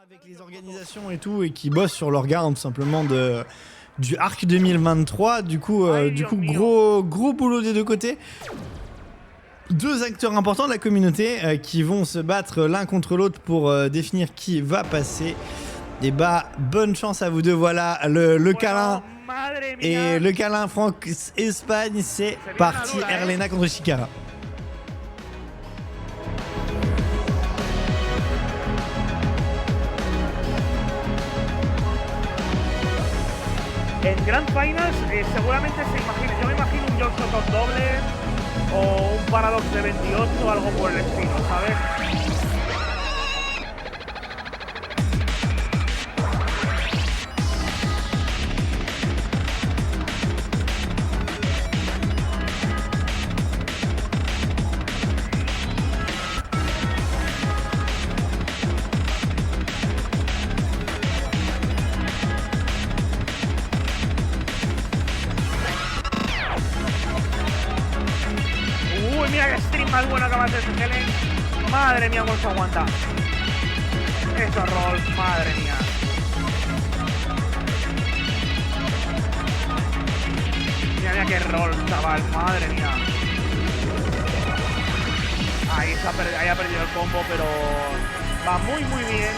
avec les organisations et tout et qui bossent sur l'orga tout simplement du Arc 2023. Du coup, gros boulot des deux côtés. Deux acteurs importants de la communauté qui vont se battre l'un contre l'autre pour définir qui va passer. Et bah, bonne chance à vous deux. Voilà le câlin. Et le câlin France-Espagne, c'est parti. Erlena contre Chikara. En Grand Finals seguramente se imagina, yo me imagino un Johnson con doble o un Paradox de 28 o algo por el estilo, ¿sabes? Mira que stream más bueno acaba de hacer Helen. Madre mía, cómo se aguanta. Eso, Rolf, madre mía. Mira qué Rolf, chaval, madre mía. Ahí ha perdido el combo, pero va muy bien.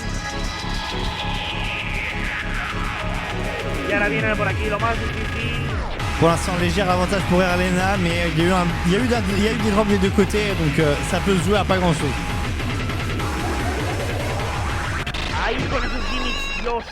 Y ahora viene por aquí lo más difícil. Pour l'instant, léger avantage pour Erlena, mais il y a eu des drops des deux côtés, donc ça peut se jouer à pas grand chose. Ahí con esos gimmicks, Dios.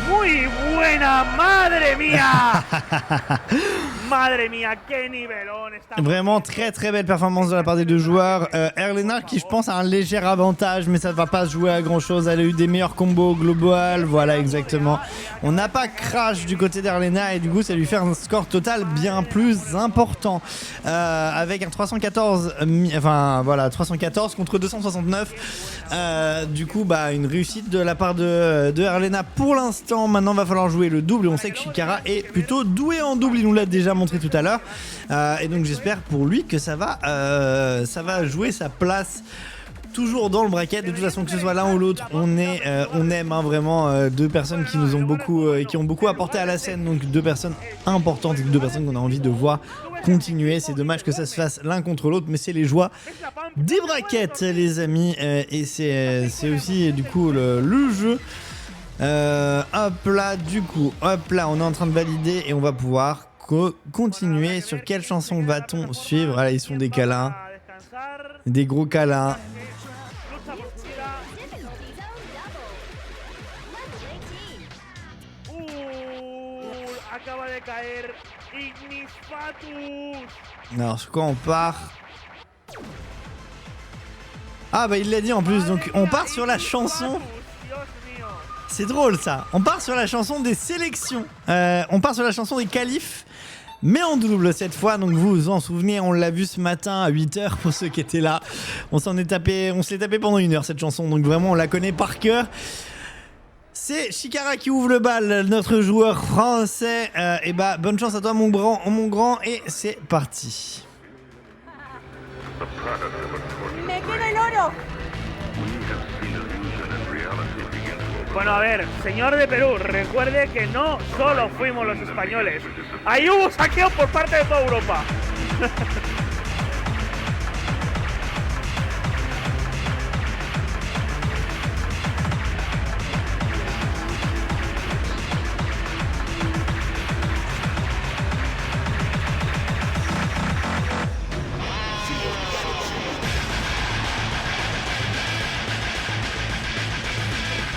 ¡Muy buena! ¡Madre mía! Madre mía, qué nivelón está. Vraiment très belle performance de la part des deux joueurs. Erlena qui je pense a un léger avantage, mais ça ne va pas se jouer à grand chose. Elle a eu des meilleurs combos global, voilà exactement. On n'a pas crash du côté d'Erlena et du coup ça lui fait un score total bien plus important. Avec un 314, enfin voilà 314 contre 269. Du coup bah une réussite de la part de Erlena pour l'instant. Maintenant va falloir jouer le double et on sait que Chikara est plutôt doué en double, il nous l'a déjà montré tout à l'heure. Et donc j'espère pour lui que ça va jouer sa place toujours dans le bracket. De toute façon, que ce soit l'un ou l'autre, on aime vraiment deux personnes qui nous ont beaucoup qui ont beaucoup apporté à la scène, donc deux personnes importantes et deux personnes qu'on a envie de voir continuer. C'est dommage que ça se fasse l'un contre l'autre, mais c'est les joies des brackets, les amis, et c'est aussi du coup le jeu. Hop là, on est en train de valider et on va pouvoir continuer. Sur quelle chanson va-t-on suivre? Voilà, ils sont des câlins, des gros câlins. Acaba de caer Ignis Fatuus. Alors sur quoi on part? Ah bah il l'a dit en plus, donc on part sur la chanson. C'est drôle ça. On part sur la chanson des sélections. On part sur la chanson des qualifs, mais en double cette fois. Donc vous vous en souvenez, on l'a vu ce matin à 8h pour ceux qui étaient là. On se l'est tapé pendant 1 heure cette chanson. Donc vraiment on la connaît par cœur. C'est Chikara qui ouvre le bal, notre joueur français. Et bah bonne chance à toi mon grand, et c'est parti. ¡Me queda el oro! Bueno, a ver, señor de Perú, recuerde que no solo fuimos los españoles. Ahí hubo saqueo por parte de toda Europa.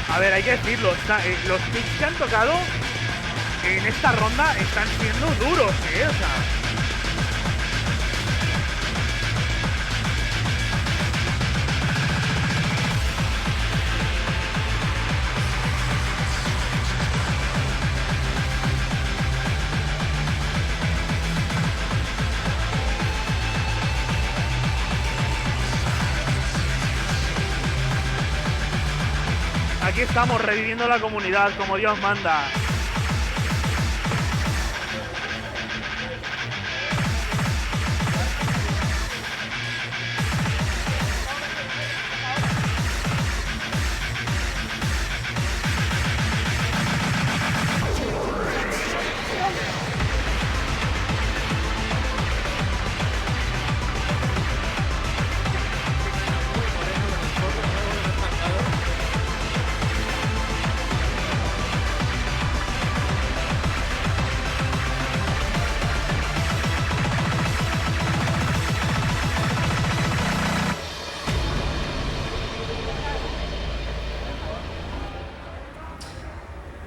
A ver, hay que decirlo, los picks que han tocado en esta ronda están siendo duros, o sea. aquí estamos reviviendo la comunidad como Dios manda.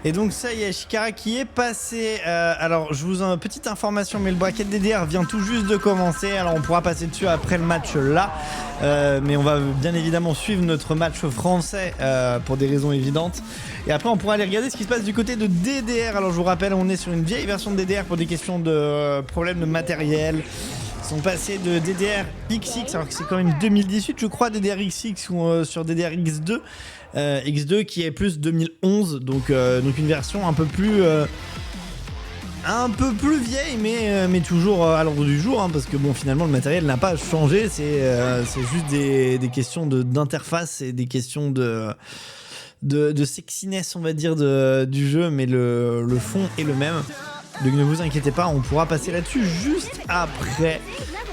Et donc ça y est, Chikara qui est passé. Alors je vous en petite information, mais le bracket DDR vient tout juste de commencer. Alors on pourra passer dessus après le match là, mais on va bien évidemment suivre notre match français pour des raisons évidentes. Et après on pourra aller regarder ce qui se passe du côté de DDR. Alors je vous rappelle, on est sur une vieille version de DDR pour des questions de problèmes de matériel. Ils sont passés de DDR XX, alors que c'est quand même 2018 je crois, DDR XX ou sur DDR X2. X2 qui est plus 2011, donc une version un peu plus vieille, mais toujours à l'ordre du jour, hein, parce que bon, finalement le matériel n'a pas changé, c'est juste des questions d'interface et des questions de sexiness, on va dire, du jeu, mais le fond est le même. Donc ne vous inquiétez pas, on pourra passer là-dessus juste après.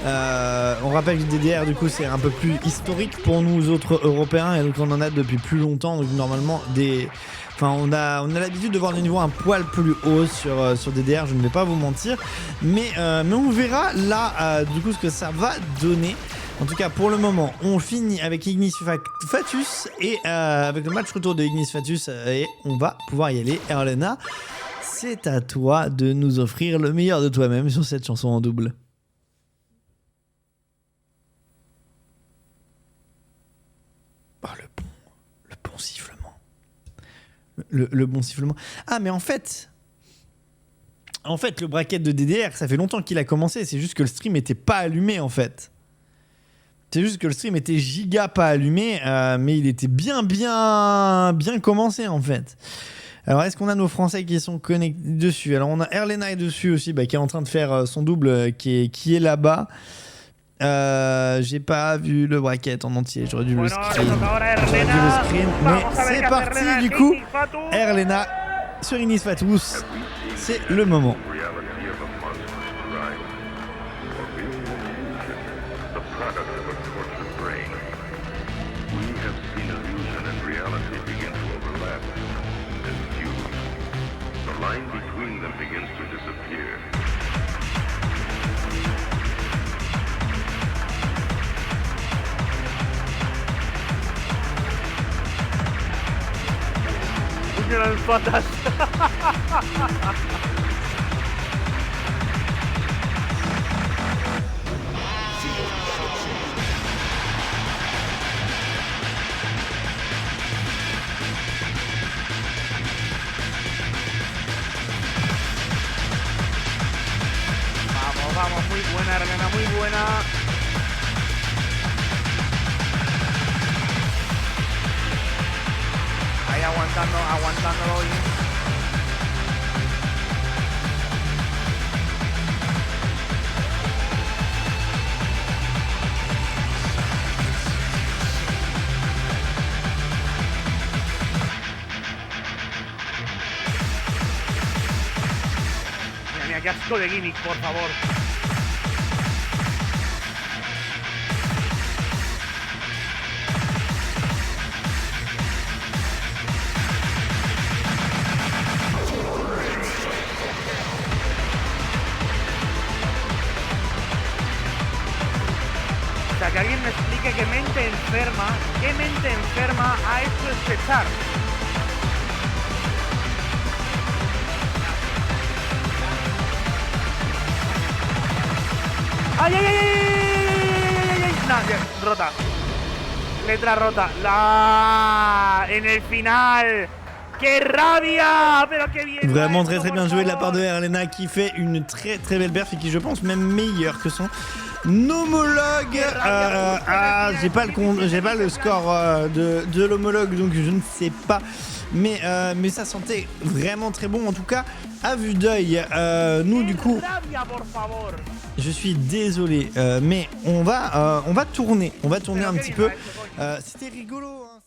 On rappelle que le DDR du coup c'est un peu plus historique pour nous autres Européens, et donc on en a depuis plus longtemps, donc normalement on a l'habitude de voir des niveaux un poil plus hauts sur DDR, je ne vais pas vous mentir, mais on verra là du coup ce que ça va donner. En tout cas pour le moment on finit avec Ignis Fatuus et avec le match retour de Ignis Fatuus, et on va pouvoir y aller. Erlena, c'est à toi de nous offrir le meilleur de toi-même sur cette chanson en double. Oh, le bon sifflement. Le bon sifflement. Ah, mais en fait, le bracket de DDR, ça fait longtemps qu'il a commencé. C'est juste que le stream était pas allumé, en fait. C'est juste que le stream était giga pas allumé, mais il était bien commencé, en fait. Alors, est-ce qu'on a nos Français qui sont connectés dessus? Alors, on a Erlena est dessus aussi, qui est en train de faire son double, qui est là-bas. J'ai pas vu le bracket en entier, j'aurais dû le screen. Mais c'est parti du coup. Erlena sur Ignis Fatuus, c'est le moment. Las patas. Vamos, muy buena Erlena, muy buena. Ahí aguantándolo bien. Mira, qué asco de gimmick, por favor. Que alguien me explique qué mente enferma ha hecho este char. ¡Ay, ay, ay, ay, ay, ay! No, rota. Letra rota. En el final. ¡Qué rabia! Pero qué bien. Vraiment très bien joué de la part de Erlena, qui fait une très très belle perf et qui, je pense, même meilleure que son homologue. J'ai pas le score de l'homologue, donc je ne sais pas. Mais ça sentait vraiment très bon, en tout cas à vue d'œil. Nous du coup, je suis désolé, mais on va tourner un petit peu. C'était rigolo, hein.